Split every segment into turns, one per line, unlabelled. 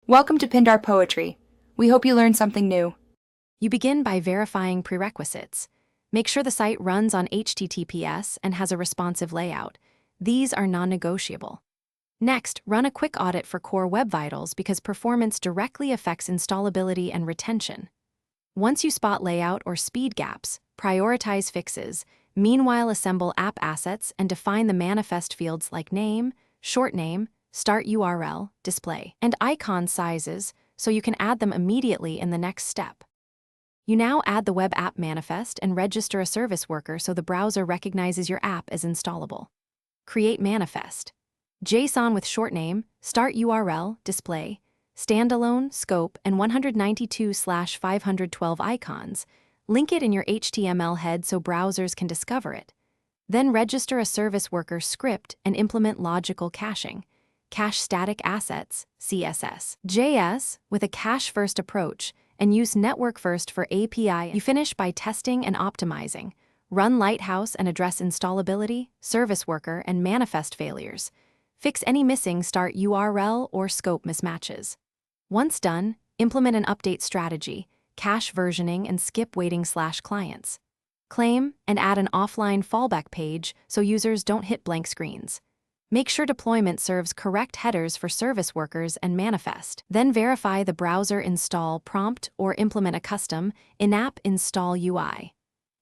Welcome to Pindar Poetry. We hope you learned something new.
You begin by verifying prerequisites. Make sure the site runs on HTTPS and has a responsive layout. These are non-negotiable. Next, run a quick audit for core web vitals because performance directly affects installability and retention. Once you spot layout or speed gaps, prioritize fixes. Meanwhile, assemble app assets and define the manifest fields like name, short name, start URL, display, and icon sizes so you can add them immediately in the next step. You now add the web app manifest and register a service worker so the browser recognizes your app as installable. Create manifest. JSON with short name, start URL, display, standalone, scope, and 192/512 icons. Link it in your HTML head so browsers can discover it. Then register a service worker script and implement logical caching. Cache static assets, CSS. JS with a cache-first approach and use network-first for API. You finish by testing and optimizing. Run Lighthouse and address installability, service worker, and manifest failures. Fix any missing start URL or scope mismatches. Once done, implement an update strategy, cache versioning, and skip waiting/clients. Claim and add an offline fallback page so users don't hit blank screens. Make sure deployment serves correct headers for service workers and manifest. Then verify the browser install prompt or implement a custom in-app install UI.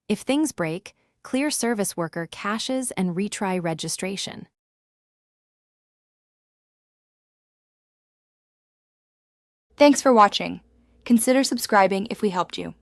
If things break, clear service worker caches and retry registration.
Thanks for watching. Consider subscribing if we helped you.